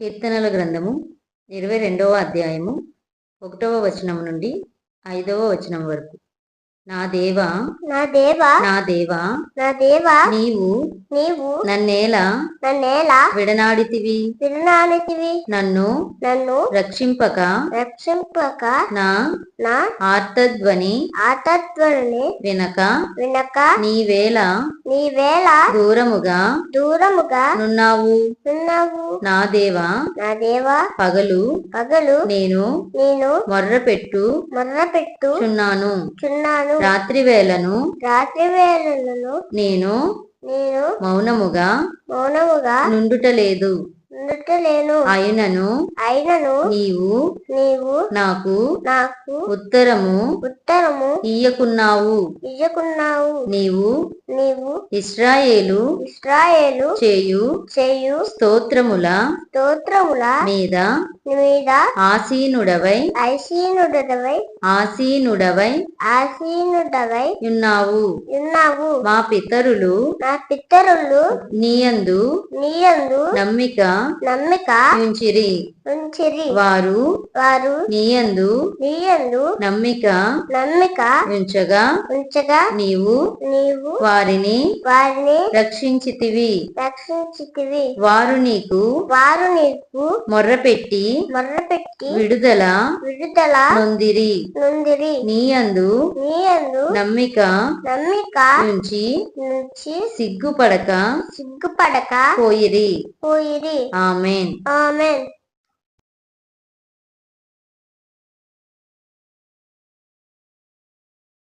కీర్తనల గ్రంథము 22వ అధ్యాయము 1వ వచనం నుండి 5వ వచనం వరకు. నా దేవా నా దేవా నా దేవా నా దేవా నీవు నీవు నన్నేలా విడనాడితివి నన్ను రక్షింపక నా ఆర్తధ్వని వినక నీవేళ దూరముగా నున్నావు. నా దేవా పగలు నేను మొర్రపెట్టు చున్నాను. రాత్రి వేళను నేను మౌనముగా నుండుటలేదు. అయినను నీవు నాకు ఉత్తరము ఇయ్యకున్నావు. నీవు ఇశ్రాయేలు చేయు స్తోత్రముల మీద ఆసీనుడవై ఉన్నావు. మా పితరులు నీయందు నమ్మిక ఉంచిరి. వారు నీయందు నమ్మిక ఉంచగా నీవు వారిని రక్షించితివి. వారు నీకు మొర్రపెట్టి విడుదల నొందిరి. నీయందు నమ్మిక ఉంచి సిగ్గుపడక పోయిరి. ఆమేన్.